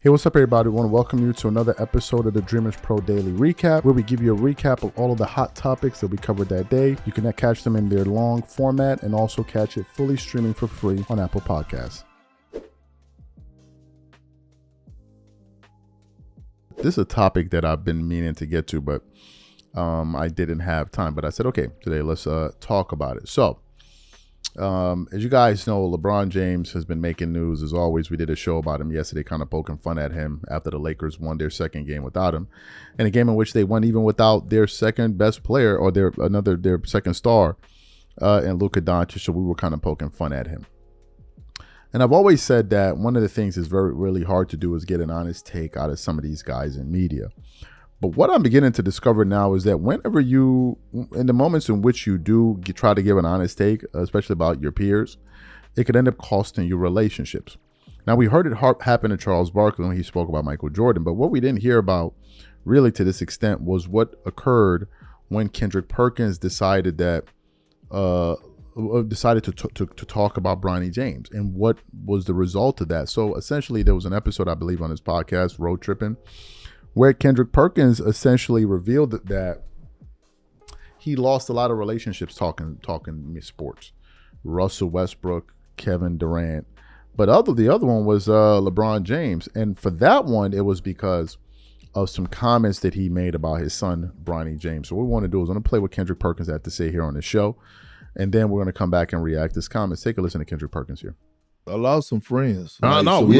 Hey, what's up, everybody? I want to welcome you to another episode of the Dreamers Pro Daily Recap, where we give you a recap of all of the hot topics that we covered that day. You can catch them in their long format and also catch it fully streaming for free on Apple Podcasts. This is a topic that I've been meaning to get to, but I didn't have time. But I said, okay, today let's talk about it. So, as you guys know, LeBron James has been making news as always. We did a show about him yesterday, kind of poking fun at him after the Lakers won their second game without him, and a game in which they won even without their second best player or their second star, and Luka Doncic. So we were kind of poking fun at him. And I've always said that one of the things that's really hard to do is get an honest take out of some of these guys in media. But what I'm beginning to discover now is that whenever in the moments in which you try to give an honest take, especially about your peers, it could end up costing you relationships. Now, we heard it happen to Charles Barkley when he spoke about Michael Jordan, but what we didn't hear about really to this extent was what occurred when Kendrick Perkins decided to talk about Bronny James and what was the result of that. So essentially, there was an episode, I believe, on his podcast, Road Tripping, where Kendrick Perkins essentially revealed that he lost a lot of relationships talking sports. Russell Westbrook, Kevin Durant, but the other one was LeBron James, and for that one, it was because of some comments that he made about his son, Bronny James. So what we want to do is I'm going to play what Kendrick Perkins had to say here on the show, and then we're going to come back and react to his comments. Take a listen to Kendrick Perkins here. I lost some friends. I know.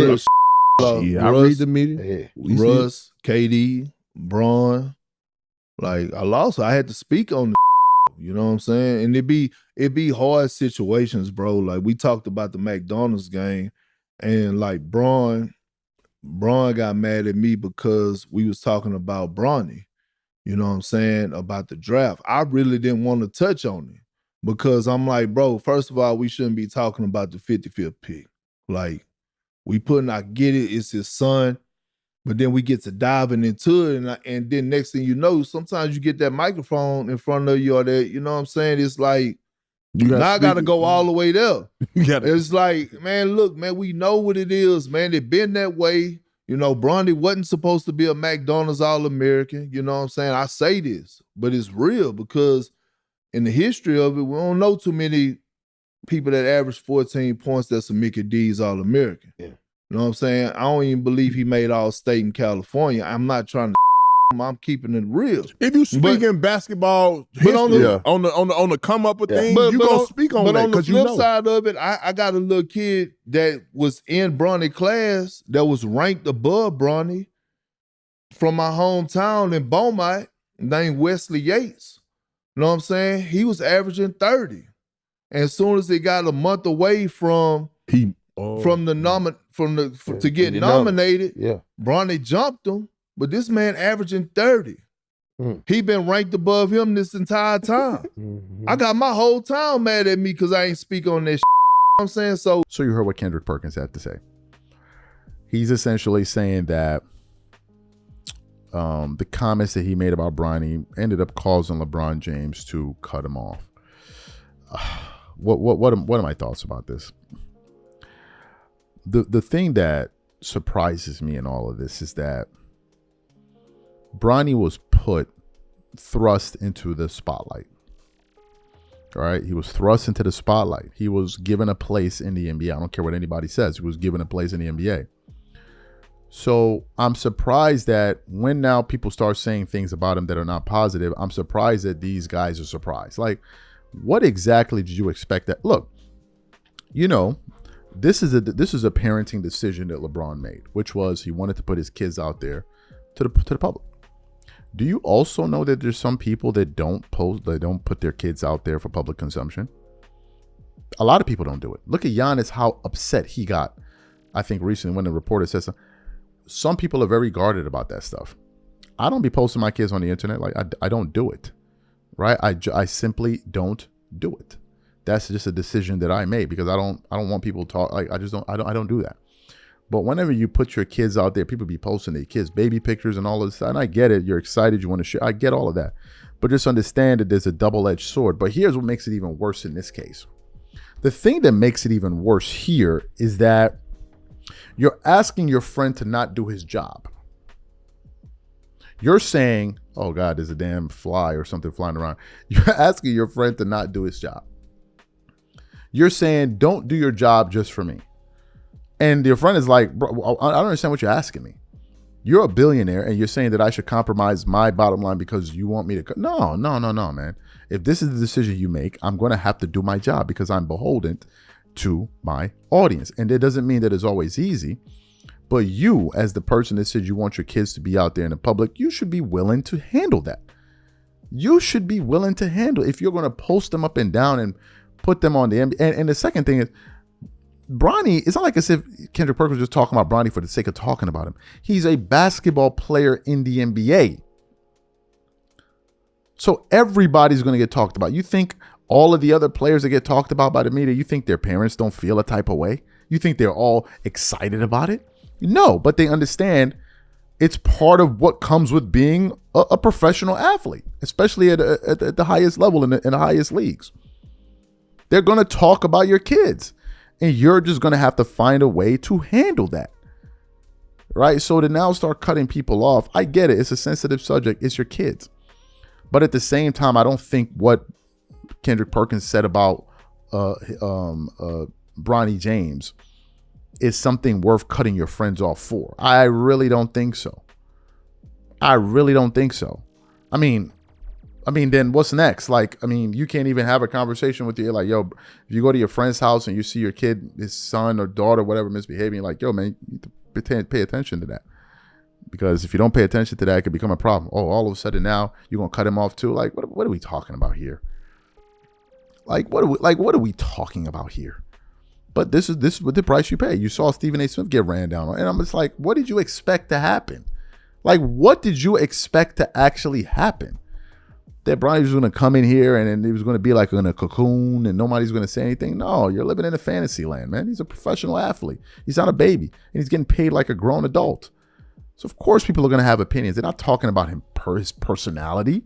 Yeah, I read the media. Russ, KD, Braun. I had to speak on the you know what I'm saying? And it be hard situations, bro. Like we talked about the McDonald's game, and like Braun got mad at me because we was talking about Bronny, you know what I'm saying, about the draft. I really didn't want to touch on it because I'm like, bro, first of all, we shouldn't be talking about the 55th pick. Like, I get it, it's his son, but then we get to diving into it, and then next thing you know, sometimes you get that microphone in front of you or that, you know what I'm saying? It's like, I gotta go all the way there. It's like, man, look, man, we know what it is, man. It been that way. You know, Bronny wasn't supposed to be a McDonald's All-American, you know what I'm saying? I say this, but it's real because in the history of it, we don't know too many people that average 14 points that's a Mickey D's All-American. Yeah. You know what I'm saying? I don't even believe he made All-State in California. I'm not trying to I'm keeping it real. If you speak in basketball history, on the come up with things, you gonna speak on that. But on the flip side of it, I got a little kid that was in Bronny class that was ranked above Bronny from my hometown in Beaumont named Wesley Yates. You know what I'm saying? He was averaging 30. And as soon as they got a month away to get nominated, Bronny jumped him. But this man averaging 30. He been ranked above him this entire time. I got my whole town mad at me because I ain't speak on that shit. You know what I'm saying? So you heard what Kendrick Perkins had to say. He's essentially saying that the comments that he made about Bronny ended up causing LeBron James to cut him off. What are my thoughts about this? The thing that surprises me in all of this is that Bronny was thrust into the spotlight. All right, he was thrust into the spotlight. He was given a place in the NBA. I don't care what anybody says. He was given a place in the NBA. So I'm surprised that when now people start saying things about him that are not positive, I'm surprised that these guys are surprised. Like, what exactly did you expect that? Look, you know, this is a parenting decision that LeBron made, which was he wanted to put his kids out there to the public. Do you also know that there's some people that don't put their kids out there for public consumption? A lot of people don't do it. Look at Giannis, how upset he got, I think recently when the reporter says some people are very guarded about that stuff. I don't be posting my kids on the internet. Like I don't do it, right? I simply don't do it. That's just a decision that I made because I don't want people to talk. Like I don't do that. But whenever you put your kids out there, people be posting their kids' baby pictures and all of this. And I get it. You're excited. You want to share. I get all of that. But just understand that there's a double-edged sword. But here's what makes it even worse in this case. The thing that makes it even worse here is that You're asking your friend to not do his job. You're saying, oh God, there's a damn fly or something flying around. You're asking your friend to not do his job. You're saying, don't do your job just for me. And your friend is like, bro, I don't understand what you're asking me. You're a billionaire and you're saying that I should compromise my bottom line because you want me to. No, man. If this is the decision you make, I'm going to have to do my job because I'm beholden to my audience. And it doesn't mean that it's always easy. But you, as the person that said you want your kids to be out there in the public, you should be willing to handle that. You should be willing to handle if you're going to post them up and down and put them on the NBA. And the second thing is, Bronny, it's not like as if Kendrick Perkins was just talking about Bronny for the sake of talking about him. He's a basketball player in the NBA. So everybody's going to get talked about. You think all of the other players that get talked about by the media, you think their parents don't feel a type of way? You think they're all excited about it? No, but they understand it's part of what comes with being a professional athlete, especially at the highest level in the highest leagues. They're going to talk about your kids, and you're just going to have to find a way to handle that, right? So to now start cutting people off, I get it. It's a sensitive subject. It's your kids. But at the same time, I don't think what Kendrick Perkins said about Bronny James is something worth cutting your friends off for. I really don't think so. I mean, then what's next? You can't even have a conversation with you. Like, yo, if you go to your friend's house and you see your kid, his son or daughter, whatever, misbehaving, you're like, yo, man, you need to pay attention to that. Because if you don't pay attention to that, it could become a problem. Oh, all of a sudden now you're going to cut him off too. Like, what are we talking about here? What are we talking about here? But this is what the price you pay. You saw Stephen A. Smith get ran down on. And I'm just like, what did you expect to happen? Like, what did you expect to actually happen? That Bronny was going to come in here and then he was going to be like in a cocoon and nobody's going to say anything. No, you're living in a fantasy land, man. He's a professional athlete. He's not a baby. And he's getting paid like a grown adult. So, of course, people are going to have opinions. They're not talking about him his personality.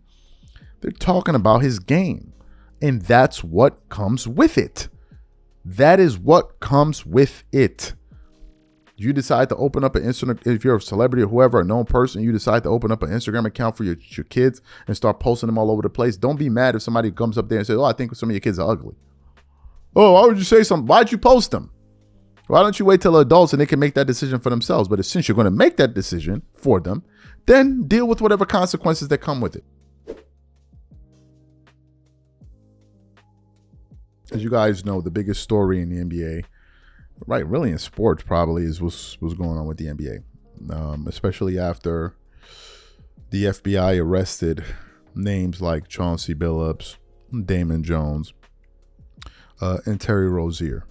They're talking about his game. And that's what comes with it. That is what comes with it. You decide to open up an Instagram, if you're a celebrity or whoever, a known person, you decide to open up an Instagram account for your kids and start posting them all over the place. Don't be mad if somebody comes up there and says, oh, I think some of your kids are ugly. Oh, why would you say something? Why'd you post them? Why don't you wait till adults and they can make that decision for themselves? But since you're going to make that decision for them, then deal with whatever consequences that come with it. As you guys know, the biggest story in the NBA, right, really in sports probably, is what's going on with the NBA, especially after the FBI arrested names like Chauncey Billups, Damon Jones, and Terry Rozier.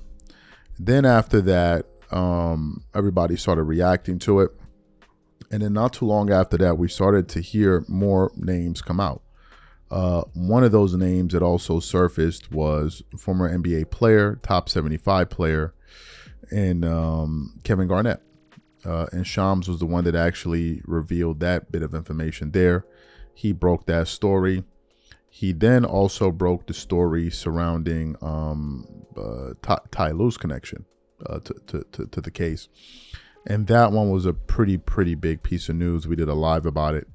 Then after that, everybody started reacting to it. And then not too long after that, we started to hear more names come out. One of those names that also surfaced was former NBA player, top 75 player, and Kevin Garnett. And Shams was the one that actually revealed that bit of information there. He broke that story. He then also broke the story surrounding Ty Lue's connection to the case. And that one was a pretty big piece of news. We did a live about it.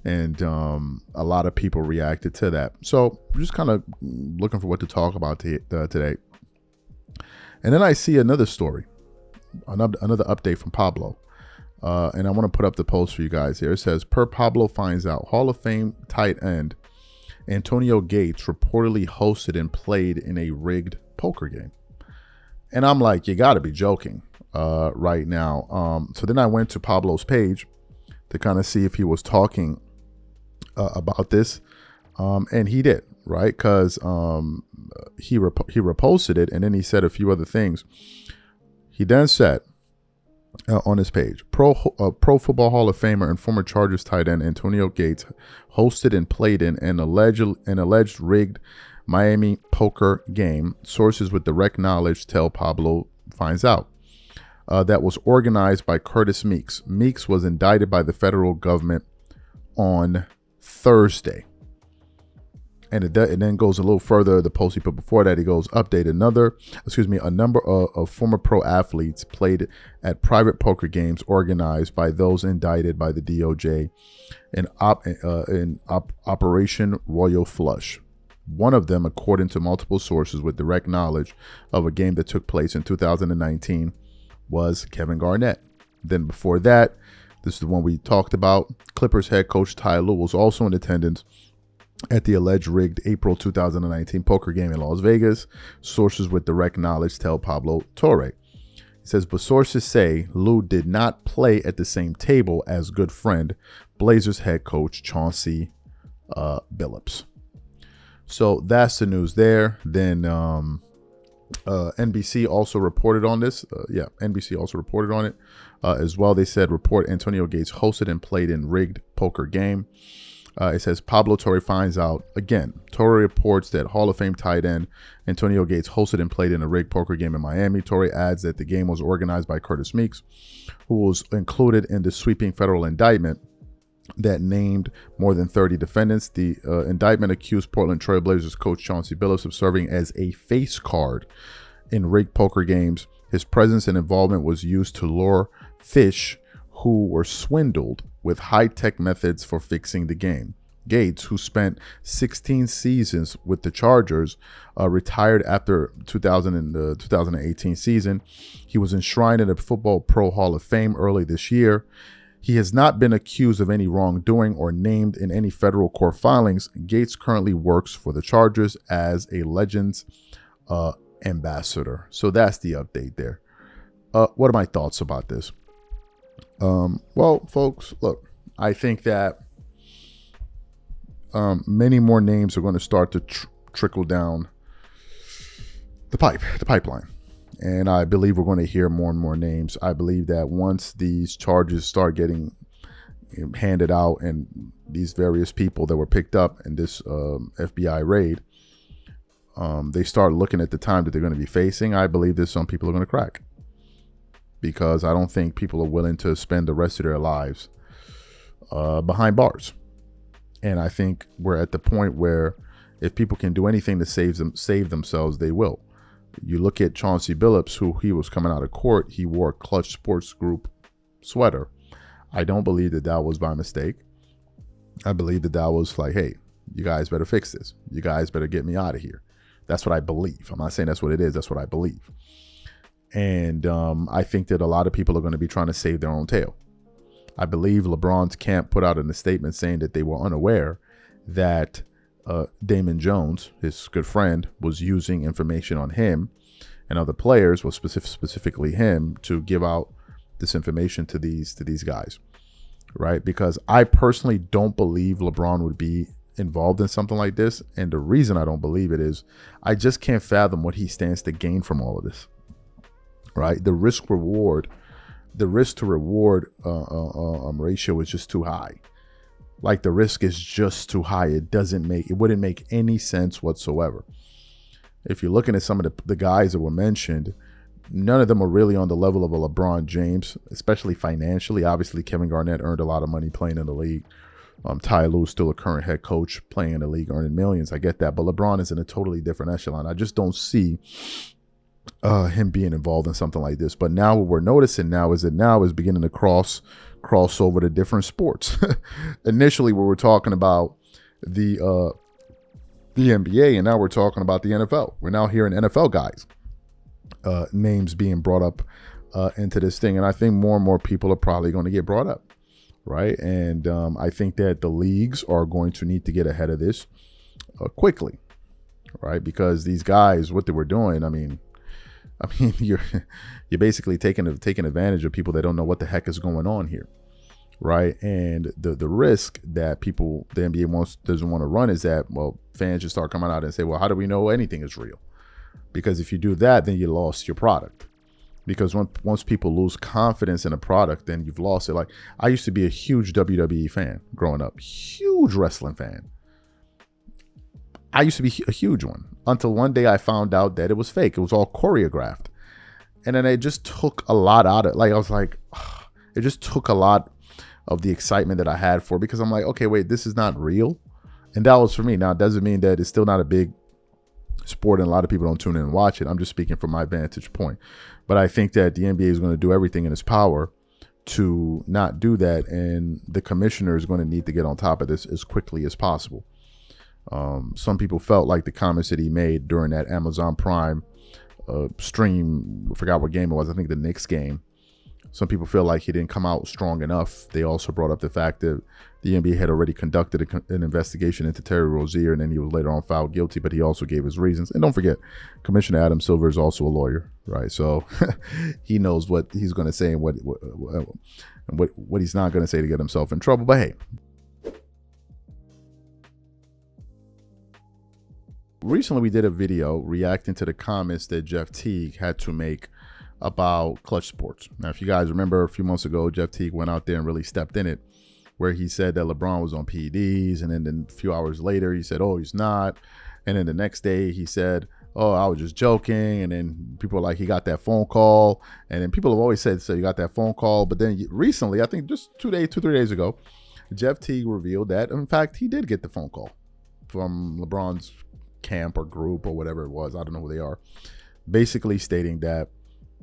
And a lot of people reacted to that. So we're just kind of looking for what to talk about today. And then I see another story, another update from Pablo. And I want to put up the post for you guys here. It says, per Pablo finds out, Hall of Fame tight end Antonio Gates reportedly hosted and played in a rigged poker game. And I'm like, you got to be joking right now. So then I went to Pablo's page to kind of see if he was talking about this. And he did, right? Because he reposted it, and then he said a few other things. He then said on his page, Pro Football Hall of Famer and former Chargers tight end Antonio Gates hosted and played in an alleged rigged Miami poker game. Sources with direct knowledge tell Pablo finds out. That was organized by Curtis Meeks. Meeks was indicted by the federal government on Thursday. And it then goes a little further. The post he put before that, he goes, update a number of former pro athletes played at private poker games organized by those indicted by the DOJ in Operation Royal Flush. One of them, according to multiple sources with direct knowledge of a game that took place in 2019, was Kevin Garnett. Then before that, this is the one we talked about, Clippers head coach Ty Lue was also in attendance at the alleged rigged April 2019 poker game in Las Vegas. Sources with direct knowledge tell Pablo Torre. He says, but sources say Lue did not play at the same table as good friend Blazers head coach Chauncey Billups. So that's the news there. Then NBC also reported on this. NBC also reported on it as well. They said, report Antonio Gates hosted and played in rigged poker game. It says Pablo Torre finds out. Again, Torre reports that Hall of Fame tight end Antonio Gates hosted and played in a rigged poker game in Miami. Torre adds that the game was organized by Curtis Meeks, who was included in the sweeping federal indictment that named more than 30 defendants. The indictment accused Portland Trail Blazers coach Chauncey Billups of serving as a face card in rigged poker games. His presence and involvement was used to lure fish who were swindled with high-tech methods for fixing the game. Gates, who spent 16 seasons with the Chargers, retired after 2018 season. He was enshrined in the Football Pro Hall of Fame early this year. He has not been accused of any wrongdoing or named in any federal court filings. Gates currently works for the Chargers as a Legends ambassador. So that's the update there. What are my thoughts about this? Well, folks, look, I think that many more names are going to start to trickle down the pipeline. And I believe we're going to hear more and more names. I believe that once these charges start getting handed out and these various people that were picked up in this FBI raid, they start looking at the time that they're going to be facing, I believe that some people are going to crack. Because I don't think people are willing to spend the rest of their lives behind bars. And I think we're at the point where if people can do anything to save themselves, they will. You look at Chauncey Billups, who he was coming out of court, he wore a Clutch Sports Group sweater. I don't believe that that was by mistake. I believe that that was like, hey, you guys better fix this. You guys better get me out of here. That's what I believe. I'm not saying that's what it is. That's what I believe. And I think that a lot of people are going to be trying to save their own tail. I believe LeBron's camp put out in a statement saying that they were unaware that Damon Jones, his good friend, was using information on him and other players, was specifically him, to give out this information to these guys, right? Because I personally don't believe LeBron would be involved in something like this. And the reason I don't believe it is I just can't fathom what he stands to gain from all of this. Right, the risk to reward ratio is just too high. Like the risk is just too high. It wouldn't make any sense whatsoever. If you're looking at some of the guys that were mentioned, none of them are really on the level of a LeBron James, especially financially. Obviously, Kevin Garnett earned a lot of money playing in the league. Ty Lue is still a current head coach playing in the league, earning millions. I get that, but LeBron is in a totally different echelon. I just don't see him being involved in something like this. But now what we're noticing now is beginning to cross over to different sports. Initially, we were talking about the NBA, and now we're talking about the NFL. We're now hearing NFL guys names being brought up into this thing, and I think more and more people are probably going to get brought up, right? And I think that the leagues are going to need to get ahead of this quickly, right? Because these guys, what they were doing, I mean, you're basically taking advantage of people that don't know what the heck is going on here, right? And the risk that the NBA doesn't want to run is that, well, fans just start coming out and say, well, how do we know anything is real? Because if you do that, then you lost your product. Because once people lose confidence in a product, then you've lost it. Like, I used to be a huge WWE fan growing up, huge wrestling fan. I used to be a huge one until one day I found out that it was fake. It was all choreographed. And then it just took a lot out of it. Like, I was like, ugh, it just took a lot of the excitement that I had for it, because I'm like, okay, wait, this is not real. And that was for me. Now, it doesn't mean that it's still not a big sport and a lot of people don't tune in and watch it. I'm just speaking from my vantage point. But I think that the NBA is going to do everything in its power to not do that. And the commissioner is going to need to get on top of this as quickly as possible. Some people felt like the comments that he made during that Amazon Prime stream, I forgot what game it was, I think the Knicks game. Some people feel like he didn't come out strong enough. They also brought up the fact that the NBA had already conducted an investigation into Terry Rozier, and then he was later on found guilty, but he also gave his reasons. And don't forget, Commissioner Adam Silver is also a lawyer, right? So he knows what he's going to say and what he's not going to say to get himself in trouble. But hey, recently we did a video reacting to the comments that Jeff Teague had to make about Clutch Sports. Now, if you guys remember, a few months ago, Jeff Teague went out there and really stepped in it, where he said that LeBron was on PEDs, and then a few hours later he said, oh, he's not, and then the next day he said, oh, I was just joking, and then people were like, he got that phone call, and then people have always said, so you got that phone call, but then recently, I think just 3 days ago, Jeff Teague revealed that, in fact, he did get the phone call from LeBron's camp or group or whatever it was, I don't know who they are, basically stating that,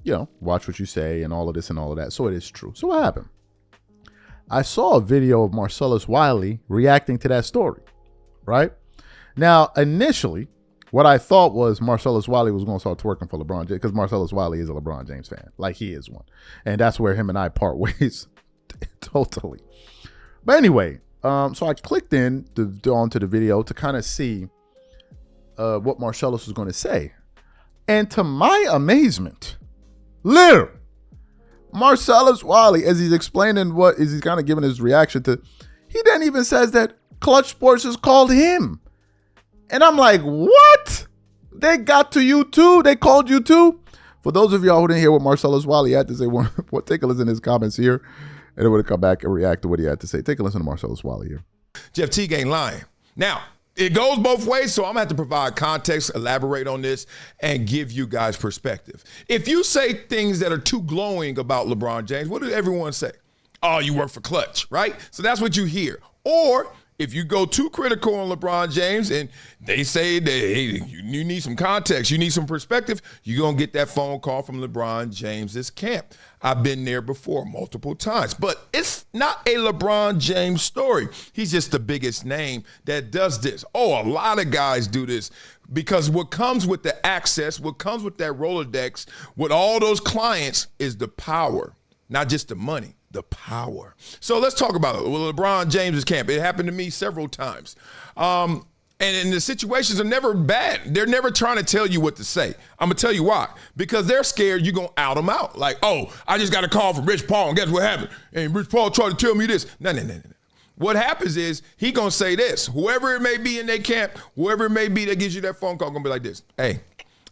you know, watch what you say and all of this and all of that. So it is true. So what happened? I saw a video of Marcellus Wiley reacting to that story, right? Now, initially, what I thought was Marcellus Wiley was going to start twerking for LeBron James, because Marcellus Wiley is a LeBron James fan. Like, he is one. And that's where him and I part ways totally. But anyway, so I clicked onto the video to kind of see what Marcellus was going to say. And to my amazement, literally, Marcellus Wiley, as he's explaining what is he's kind of giving his reaction to, he then even says that Clutch Sports has called him. And I'm like, what? They got to you too? They called you too? For those of y'all who didn't hear what Marcellus Wiley had to say, take a listen to his comments here, and then we'll come back and react to what he had to say. Take a listen to Marcellus Wiley here. Jeff Teague ain't lying. Now, it goes both ways, so I'm going to have to provide context, elaborate on this, and give you guys perspective. If you say things that are too glowing about LeBron James, what does everyone say? Oh, you work for Clutch, right? So that's what you hear. Or if you go too critical on LeBron James and they say that, hey, you need some context, you need some perspective, you're going to get that phone call from LeBron James's camp. I've been there before multiple times, but it's not a LeBron James story. He's just the biggest name that does this. Oh, a lot of guys do this, because what comes with the access, what comes with that Rolodex, with all those clients is the power, not just the money. The power. So let's talk about it. Well, LeBron James's camp. It happened to me several times. And the situations are never bad. They're never trying to tell you what to say. I'm going to tell you why. Because they're scared you're going to out them out. Like, oh, I just got a call from Rich Paul, and guess what happened? And Rich Paul tried to tell me this. No. What happens is he going to say this. Whoever it may be in their camp, whoever it may be that gives you that phone call, going to be like this. Hey,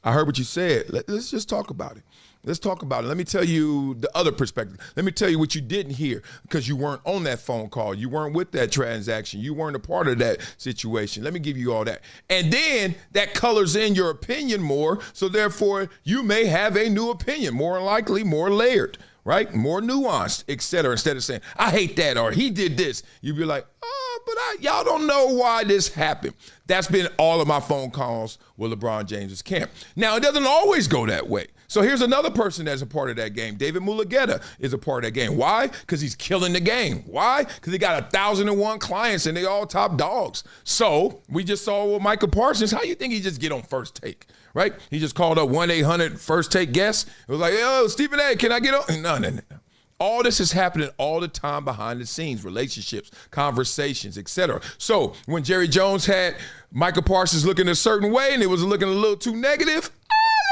I heard what you said. Let's just talk about it. Let's talk about it. Let me tell you the other perspective. Let me tell you what you didn't hear, because you weren't on that phone call. You weren't with that transaction. You weren't a part of that situation. Let me give you all that. And then that colors in your opinion more. So therefore, you may have a new opinion, more likely, more layered, right? More nuanced, et cetera. Instead of saying, I hate that, or he did this, you'd be like, but y'all don't know why this happened. That's been all of my phone calls with LeBron James's camp. Now, it doesn't always go that way. So here's another person that's a part of that game. David Mulugeta is a part of that game. Why? Because he's killing the game. Why? Because he got 1,001 clients and they all top dogs. So we just saw with Michael Parsons, how you think he just get on First Take, right? He just called up 1-800 First Take guest. It was like, yo, Stephen A., can I get on? No. All this is happening all the time behind the scenes, relationships, conversations, etc. So when Jerry Jones had Michael Parsons looking a certain way and it was looking a little too negative,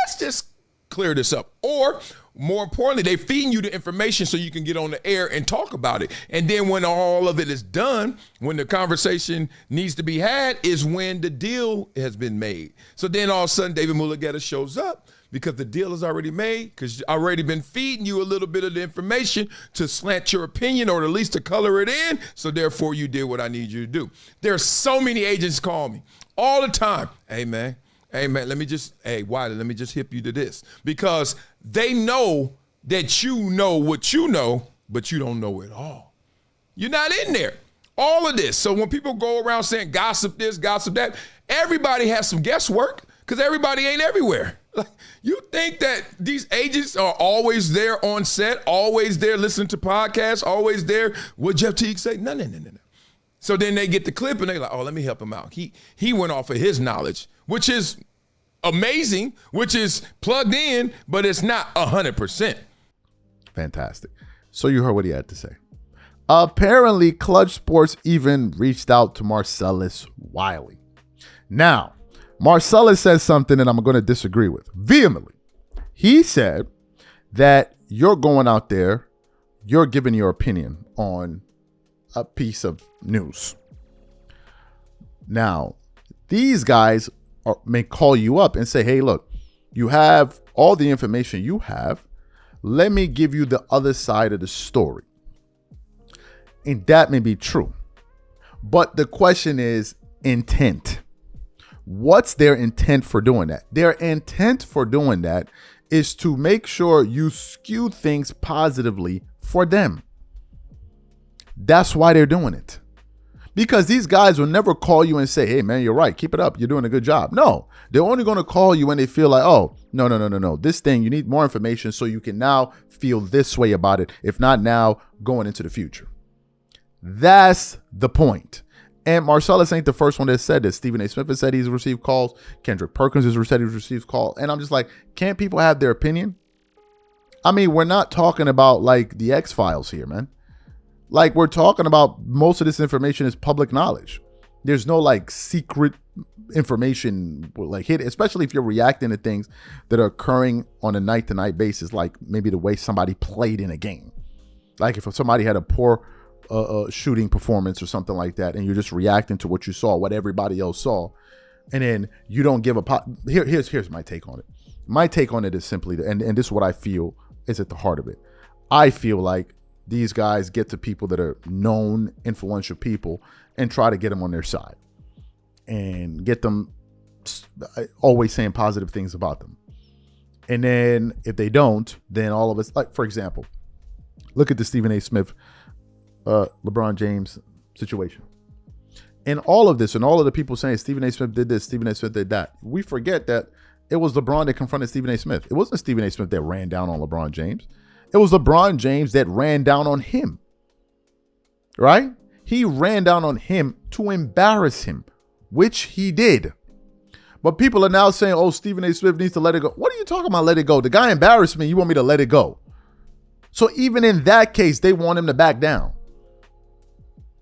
let's just clear this up. Or more importantly, they feeding you the information so you can get on the air and talk about it. And then when all of it is done, when the conversation needs to be had, is when the deal has been made. So then all of a sudden David Mulugeta shows up, because the deal is already made, because I've already been feeding you a little bit of the information to slant your opinion, or at least to color it in. So therefore you did what I need you to do. There's so many agents call me all the time. Hey man, Wiley, let me just hip you to this. Because they know that you know what you know, but you don't know it all. You're not in there. All of this. So when people go around saying gossip this, gossip that, everybody has some guesswork because everybody ain't everywhere. Like, you think that these agents are always there on set, always there listening to podcasts, always there? What Jeff Teague say? No. So then they get the clip and they're like, oh, let me help him out. He went off of his knowledge, which is amazing, which is plugged in, but it's not 100%. Fantastic. So you heard what he had to say. Apparently, Clutch Sports even reached out to Marcellus Wiley. Now, Marcellus says something that I'm going to disagree with vehemently. He said that you're going out there, you're giving your opinion on a piece of news. Now, these guys may call you up and say, hey, look, you have all the information you have. Let me give you the other side of the story. And that may be true. But the question is intent. What's their intent for doing that? Their intent for doing that is to make sure you skew things positively for them. That's why they're doing it. Because these guys will never call you and say, hey, man, you're right. Keep it up. You're doing a good job. No, they're only going to call you when they feel like, oh, no. This thing, you need more information so you can now feel this way about it. If not now, going into the future. That's the point. And Marcellus ain't the first one that said this. Stephen A. Smith has said he's received calls. Kendrick Perkins has said he's received calls. And I'm just like, can't people have their opinion? I mean, we're not talking about like the X-Files here, man. Like, we're talking about most of this information is public knowledge. There's no like secret information like hit, especially if you're reacting to things that are occurring on a night-to-night basis, like maybe the way somebody played in a game. Like if somebody had a poor shooting performance or something like that, and you're just reacting to what you saw, what everybody else saw, and then you don't give a here's my take on it. My take on it is simply, and this is what I feel is at the heart of it. I feel like these guys get to people that are known, influential people and try to get them on their side and get them always saying positive things about them. And then if they don't, then all of us, like, for example, look at the Stephen A. Smith, LeBron James situation. And all of this and all of the people saying Stephen A. Smith did this, Stephen A. Smith did that. We forget that it was LeBron that confronted Stephen A. Smith. It wasn't Stephen A. Smith that ran down on LeBron James. It was LeBron James that ran down on him, right? He ran down on him to embarrass him, which he did. But people are now saying, oh, Stephen A. Smith needs to let it go. What are you talking about, let it go? The guy embarrassed me. You want me to let it go? So even in that case, they want him to back down.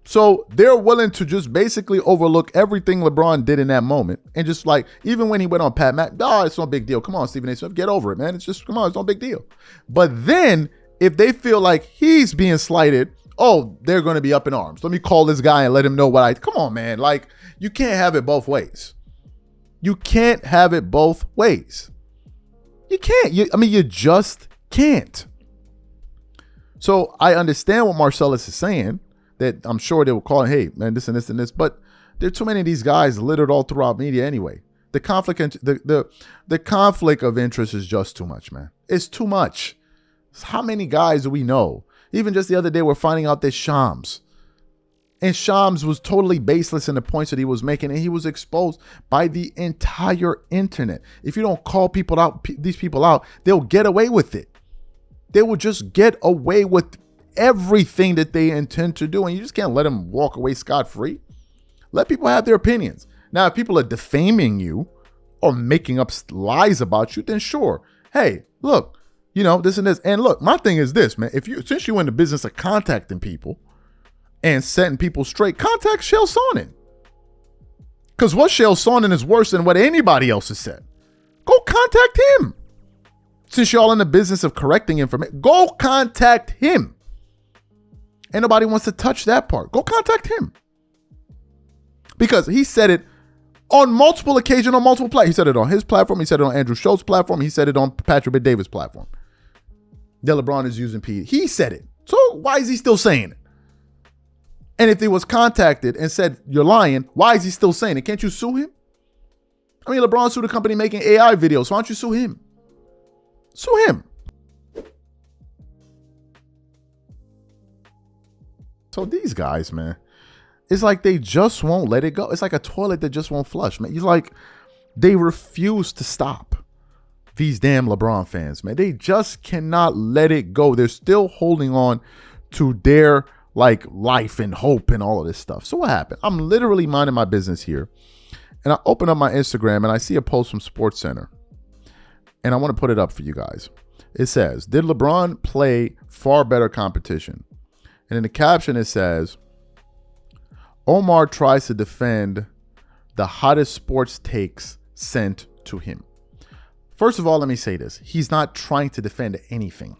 So they're willing to just basically overlook everything LeBron did in that moment. And just like, even when he went on Pat Mac, it's no big deal. Come on, Stephen A. Smith, get over it, man. It's just, come on, it's no big deal. But then if they feel like he's being slighted, oh, they're going to be up in arms. Let me call this guy and let him know come on, man. Like, you can't have it both ways. You can't have it both ways. You can't. You just can't. So I understand what Marcellus is saying, that I'm sure they will call him, hey, man, this and this and this. But there are too many of these guys littered all throughout media anyway. The conflict of interest is just too much, man. It's too much. How many guys do we know? Even just the other day, we're finding out that Shams. And Shams was totally baseless in the points that he was making, and he was exposed by the entire internet. If you don't call these people out, they'll get away with it. They will just get away with everything that they intend to do, and you just can't let them walk away scot-free. Let people have their opinions. Now, if people are defaming you or making up lies about you, then sure. Hey, look, this and this. And look, my thing is this, man. Since you're in the business of contacting people and setting people straight, contact Chael Sonnen. Because what Chael Sonnen is worse than what anybody else has said. Go contact him. Since y'all in the business of correcting information, go contact him. And nobody wants to touch that part. Go contact him. Because he said it on multiple occasions, on multiple platforms. He said it on his platform. He said it on Andrew Schultz's platform. He said it on Patrick Bet-David's platform. That LeBron is using P. He said it. So why is he still saying it? And if he was contacted and said, you're lying, why is he still saying it? Can't you sue him? I mean, LeBron sued a company making AI videos. So why don't you sue him? Sue him. So these guys, man, It's like they just won't let it go. It's like a toilet that just won't flush, man. It's like they refuse to stop. These damn LeBron fans, man. They just cannot let it go. They're still holding on to their like life and hope and all of this stuff. So what happened? I'm literally minding my business here. And I open up my Instagram and I see a post from SportsCenter. And I want to put it up for you guys. It says, did LeBron play far better competition? And in the caption, it says, Omar tries to defend the hottest sports takes sent to him. First of all, let me say this. He's not trying to defend anything.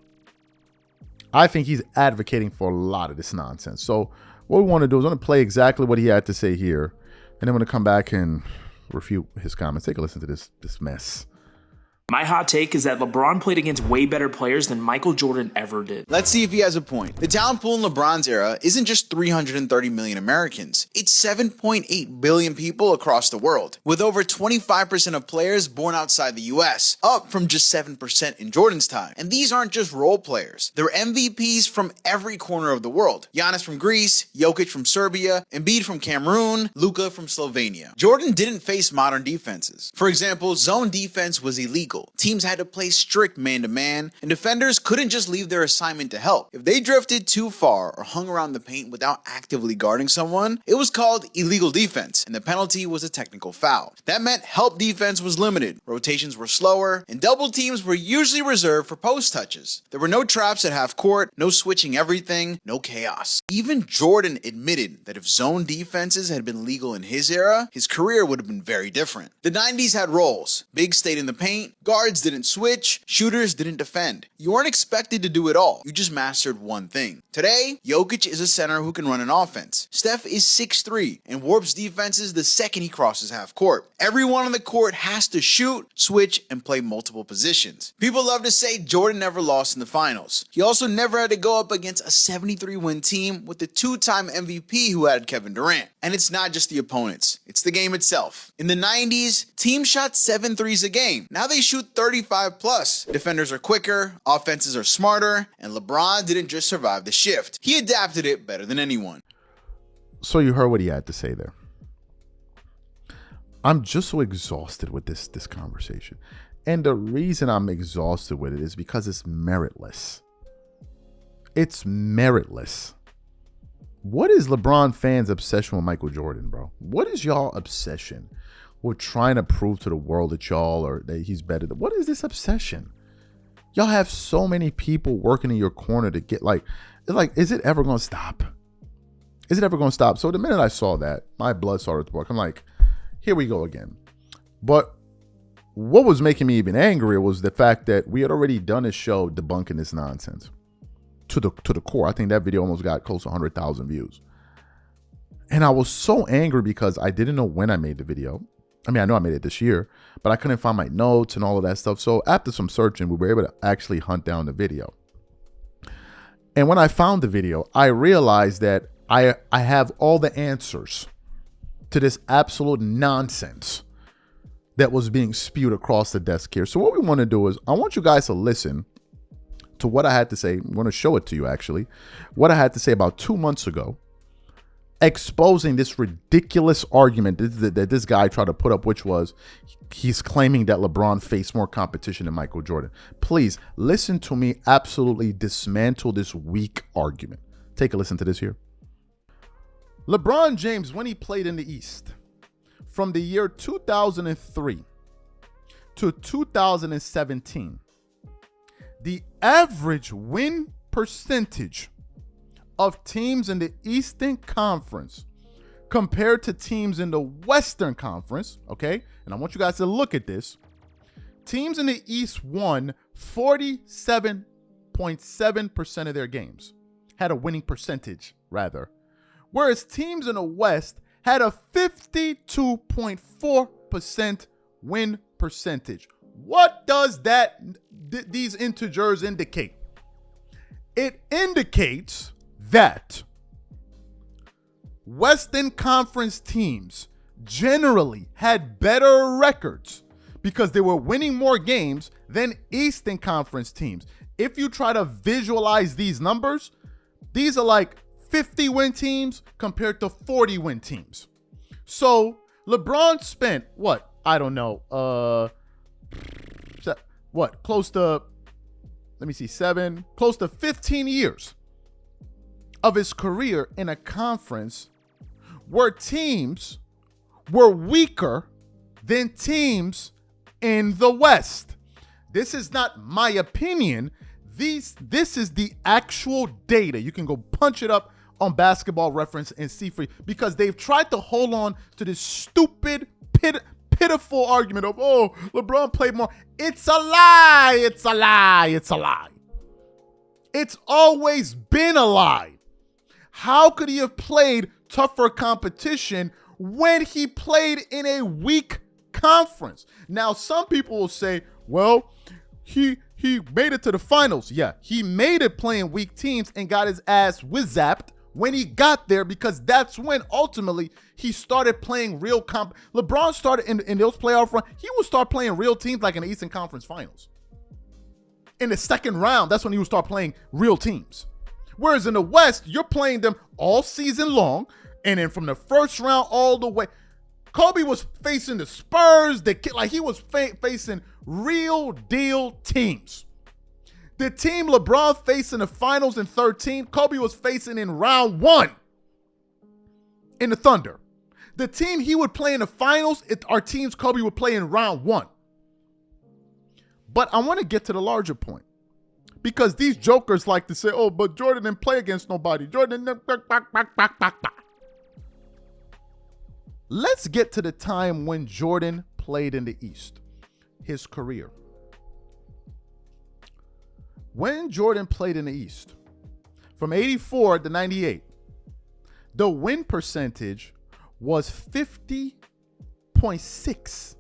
I think he's advocating for a lot of this nonsense. So what we want to do is I want to play exactly what he had to say here. And then I'm going to come back and refute his comments. Take a listen to this mess. My hot take is that LeBron played against way better players than Michael Jordan ever did. Let's see if he has a point. The talent pool in LeBron's era isn't just 330 million Americans. It's 7.8 billion people across the world, with over 25% of players born outside the US, up from just 7% in Jordan's time. And these aren't just role players. They're MVPs from every corner of the world. Giannis from Greece, Jokic from Serbia, Embiid from Cameroon, Luka from Slovenia. Jordan didn't face modern defenses. For example, zone defense was illegal. Teams had to play strict man-to-man, and defenders couldn't just leave their assignment to help. If they drifted too far or hung around the paint without actively guarding someone, it was called illegal defense, and the penalty was a technical foul. That meant help defense was limited, rotations were slower, and double teams were usually reserved for post touches. There were no traps at half court, no switching everything, no chaos. Even Jordan admitted that if zone defenses had been legal in his era, his career would have been very different. The 90s had roles. Bigs stayed in the paint, guards didn't switch, shooters didn't defend. You weren't expected to do it all. You just mastered one thing. Today, Jokic is a center who can run an offense. Steph is 6'3" and warps defenses the second he crosses half court. Everyone on the court has to shoot, switch, and play multiple positions. People love to say Jordan never lost in the finals. He also never had to go up against a 73-win team with the two-time MVP who had Kevin Durant. And it's not just the opponents, it's the game itself. In the 90s, teams shot 7 threes a game. Now they shoot 35 plus. Defenders are quicker, offenses are smarter, and LeBron didn't just survive the shift. He adapted it better than anyone. So you heard what he had to say there. I'm just so exhausted with this conversation. And the reason I'm exhausted with it is because it's meritless. It's meritless. What is LeBron fans' obsession with Michael Jordan, bro? What is y'all obsession with trying to prove to the world that y'all are that he's better? What is this obsession? Y'all have so many people working in your corner to get is it ever going to stop? Is it ever going to stop? So the minute I saw that, my blood started to boil. I'm like, here we go again. But what was making me even angrier was the fact that we had already done a show debunking this nonsense to the core. I think that video almost got close to 100,000 views. And I was so angry because I didn't know when I made the video. I mean, I know I made it this year, but I couldn't find my notes and all of that stuff. So after some searching, we were able to actually hunt down the video. And when I found the video, I realized that I have all the answers to this absolute nonsense that was being spewed across the desk here. So what we want to do is I want you guys to listen to what I had to say. I'm going to show it to you, actually. What I had to say about 2 months ago, exposing this ridiculous argument that this guy tried to put up, which was he's claiming that LeBron faced more competition than Michael Jordan. Please listen to me absolutely dismantle this weak argument. Take a listen to this here. LeBron James, when he played in the East, from the year 2003 to 2017, the average win percentage of teams in the Eastern Conference compared to teams in the Western Conference, okay? And I want you guys to look at this. Teams in the East won 47.7% of their games, had a winning percentage, rather. Whereas teams in the West had a 52.4% win percentage. What does these integers indicate? It indicates that Western Conference teams generally had better records because they were winning more games than Eastern Conference teams. If you try to visualize these numbers, these are like 50-win teams compared to 40-win teams. So LeBron spent what? I don't know. Close to, let me see, close to 15 years of his career in a conference where teams were weaker than teams in the West. This is not my opinion. This is the actual data. You can go punch it up on Basketball Reference and see free, because they've tried to hold on to this stupid, pitiful argument of, oh, LeBron played more. It's a lie. It's a lie. It's a lie. It's always been a lie. How could he have played tougher competition when he played in a weak conference? Now, some people will say, well, he made it to the finals. Yeah, he made it playing weak teams and got his ass whiz-zapped when he got there, because that's when ultimately he started playing real LeBron started in those playoff runs. He would start playing real teams like in the Eastern Conference Finals. In the second round, that's when he would start playing real teams. Whereas in the West, you're playing them all season long, and then from the first round all the way. Kobe was facing the Spurs, he was facing real deal teams. The team LeBron faced in the finals in 13, Kobe was facing in round 1 in the Thunder. The team he would play in the finals are teams Kobe would play in round 1. But I want to get to the larger point, because these jokers like to say, oh, but Jordan didn't play against nobody. Let's get to the time when Jordan played in the East, his career. When Jordan played in the East, from 84 to 98, the win percentage was 50.6.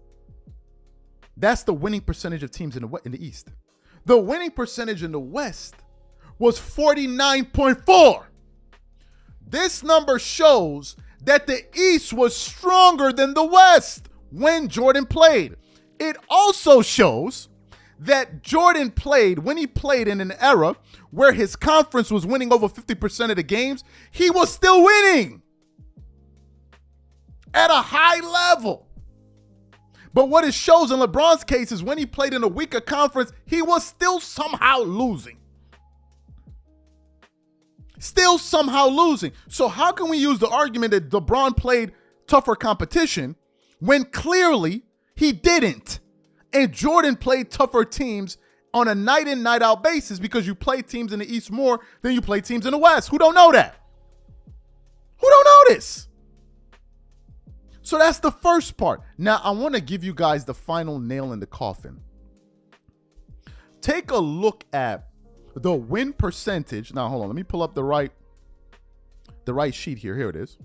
That's the winning percentage of teams in the East. The winning percentage in the West was 49.4. This number shows that the East was stronger than the West when Jordan played. It also shows that Jordan played, when he played in an era where his conference was winning over 50% of the games, he was still winning at a high level. But what it shows in LeBron's case is when he played in a weaker conference, he was still somehow losing. Still somehow losing. So how can we use the argument that LeBron played tougher competition when clearly he didn't? And Jordan played tougher teams on a night in, night out basis, because you play teams in the East more than you play teams in the West. Who don't know that? Who don't know this? So that's the first part. Now, I want to give you guys the final nail in the coffin. Take a look at the win percentage. Now, hold on. Let me pull up the right sheet here. Here it is.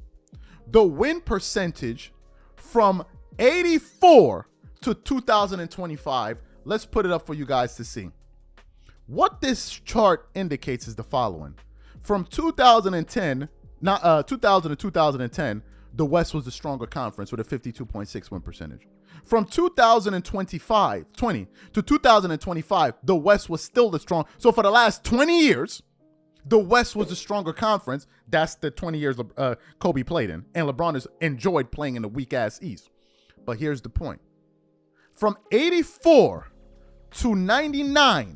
The win percentage from 84 to 2025. Let's put it up for you guys to see. What this chart indicates is the following. From 2000 to 2010, the West was the stronger conference with a 52.6 win percentage. From 2020 to 2025, the West was still the strong. So for the last 20 years, the West was the stronger conference. That's the 20 years Kobe played in. And LeBron has enjoyed playing in the weak-ass East. But here's the point. From 84 to 98,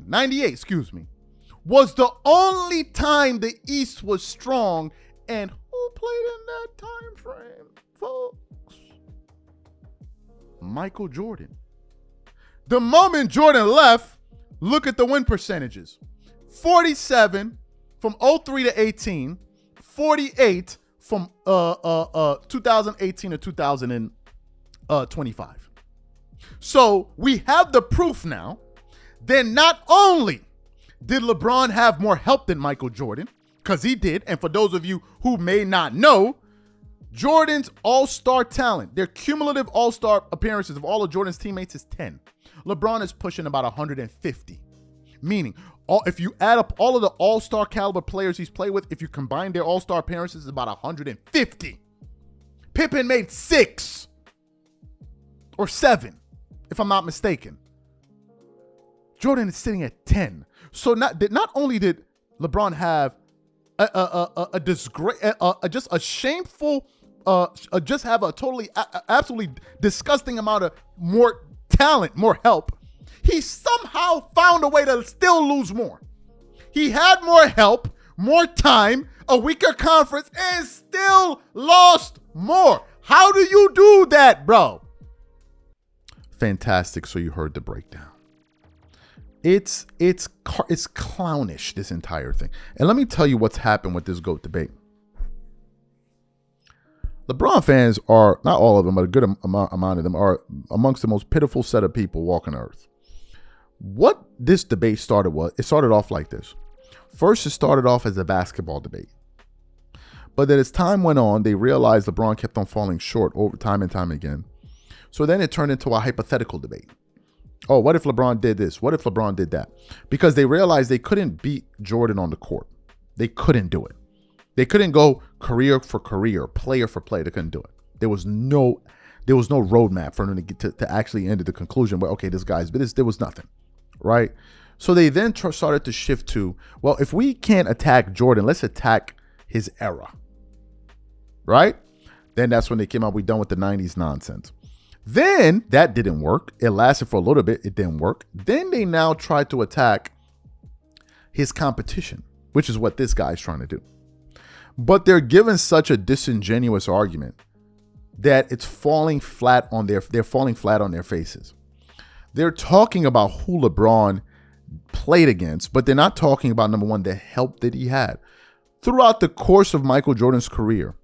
was the only time the East was strong. And who played in that time frame, folks? Michael Jordan. The moment Jordan left, look at the win percentages. 47 from 03 to 18, 48 from 2018 to 2025. So we have the proof now. Then not only did LeBron have more help than Michael Jordan, because he did, and for those of you who may not know, Jordan's all-star talent, their cumulative all-star appearances of all of Jordan's teammates is 10. LeBron is pushing about 150, meaning if you add up all of the all-star caliber players he's played with, if you combine their all-star appearances, it's about 150. Pippen made 6 or 7, if I'm not mistaken. Jordan is sitting at 10. So not only did LeBron have a disgrace, just a shameful, just have a totally, absolutely disgusting amount of more talent, more help, he somehow found a way to still lose more. He had more help, more time, a weaker conference, and still lost more. How do you do that, bro? Fantastic. So you heard the breakdown. It's clownish, this entire thing. And let me tell you what's happened with this GOAT debate. LeBron fans are, not all of them, but a good amount of them are amongst the most pitiful set of people walking earth. What this debate started was, it started off like this. First, it started off as a basketball debate. But then as time went on, they realized LeBron kept on falling short over time and time again. So then it turned into a hypothetical debate. Oh, what if LeBron did this? What if LeBron did that? Because they realized they couldn't beat Jordan on the court. They couldn't do it. They couldn't go career for career, player for player. They couldn't do it. There was no roadmap for them to get to actually end at the conclusion where, okay, this guy's, but there was nothing, right? So they then started to shift to, well, if we can't attack Jordan, let's attack his era, right? Then that's when they came out, we done with the 90s nonsense. Then that didn't work. It lasted for a little bit. It didn't work. Then they now tried to attack his competition, which is what this guy's trying to do. But they're given such a disingenuous argument that it's falling flat on they're falling flat on their faces. They're talking about who LeBron played against, but they're not talking about, number one, the help that he had. Throughout the course of Michael Jordan's career,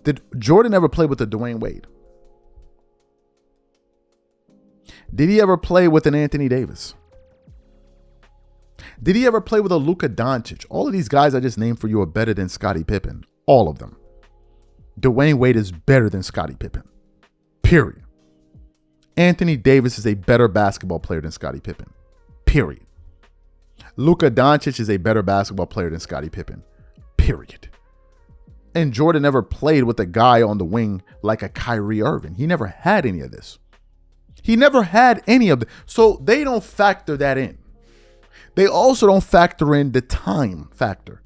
did Jordan ever play with a Dwayne Wade? Did he ever play with an Anthony Davis? Did he ever play with a Luka Doncic? All of these guys I just named for you are better than Scottie Pippen. All of them. Dwayne Wade is better than Scottie Pippen. Period. Anthony Davis is a better basketball player than Scottie Pippen. Period. Luka Doncic is a better basketball player than Scottie Pippen. Period. And Jordan never played with a guy on the wing like a Kyrie Irving. He never had any of this. He never had any of it. So they don't factor that in. They also don't factor in the time factor.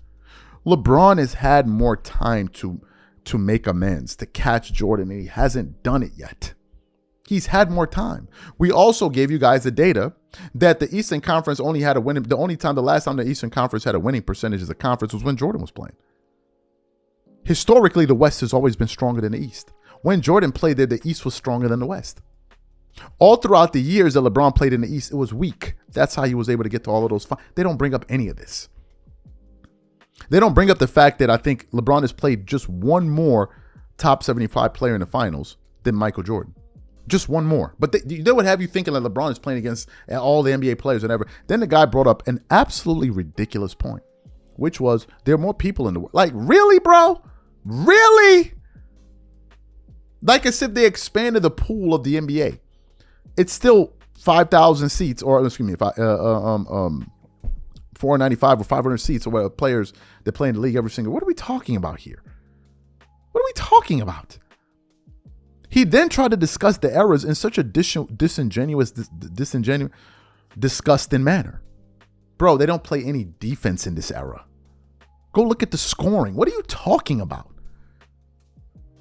LeBron has had more time to make amends, to catch Jordan, and he hasn't done it yet. He's had more time. We also gave you guys the data that the Eastern Conference only had a winning. The last time the Eastern Conference had a winning percentage as a conference was when Jordan was playing. Historically, the West has always been stronger than the East. When Jordan played there, the East was stronger than the West. All throughout the years that LeBron played in the East, it was weak. That's how he was able to get to all of those. They don't bring up any of this. They don't bring up the fact that I think LeBron has played just one more top 75 player in the finals than Michael Jordan. Just one more. But they would have you thinking that LeBron is playing against all the NBA players and ever. Then the guy brought up an absolutely ridiculous point, which was there are more people in the world. Like, really, bro? Really? Like as if they expanded the pool of the NBA. It's still 5,000 seats, or excuse me, 495 or 500 seats, or what players that play in the league every single. What are we talking about here? What are we talking about? He then tried to discuss the errors in such a disingenuous, disgusting manner. Bro, they don't play any defense in this era. Go look at the scoring. What are you talking about?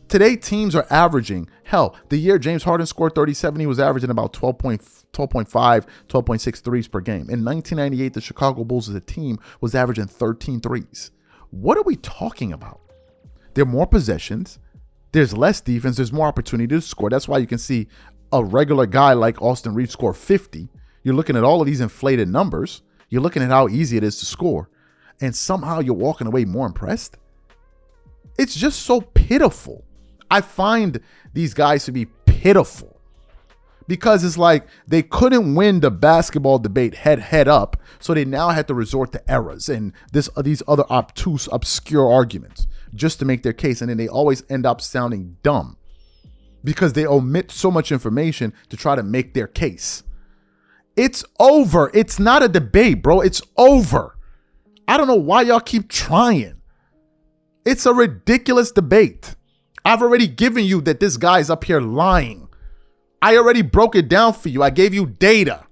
Today, teams are averaging, hell, the year James Harden scored 37, he was averaging about 12.5, 12.6 threes per game. In 1998, the Chicago Bulls as a team was averaging 13 threes. What are we talking about? There are more possessions. There's less defense. There's more opportunity to score. That's why you can see a regular guy like Austin Reeves score 50. You're looking at all of these inflated numbers. You're looking at how easy it is to score. And somehow you're walking away more impressed. It's just so pitiful. I find these guys to be pitiful because it's like they couldn't win the basketball debate head up, so they now had to resort to errors and these other obtuse, obscure arguments just to make their case, and then they always end up sounding dumb because they omit so much information to try to make their case. It's over. It's not a debate, bro. It's over. I don't know why y'all keep trying. It's a ridiculous debate. I've already given you that this guy's up here lying. I already broke it down for you. I gave you data.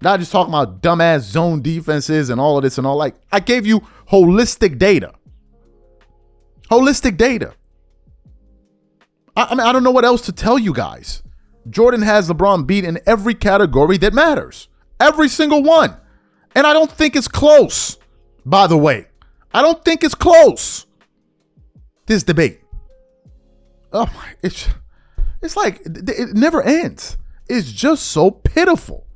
Not just talking about dumbass zone defenses and all of this and all. Like, I gave you holistic data. Holistic data. I mean, I don't know what else to tell you guys. Jordan has LeBron beat in every category that matters. Every single one. And I don't think it's close, by the way. I don't think it's close. This debate. Oh my, it's like, it never ends. It's just so pitiful.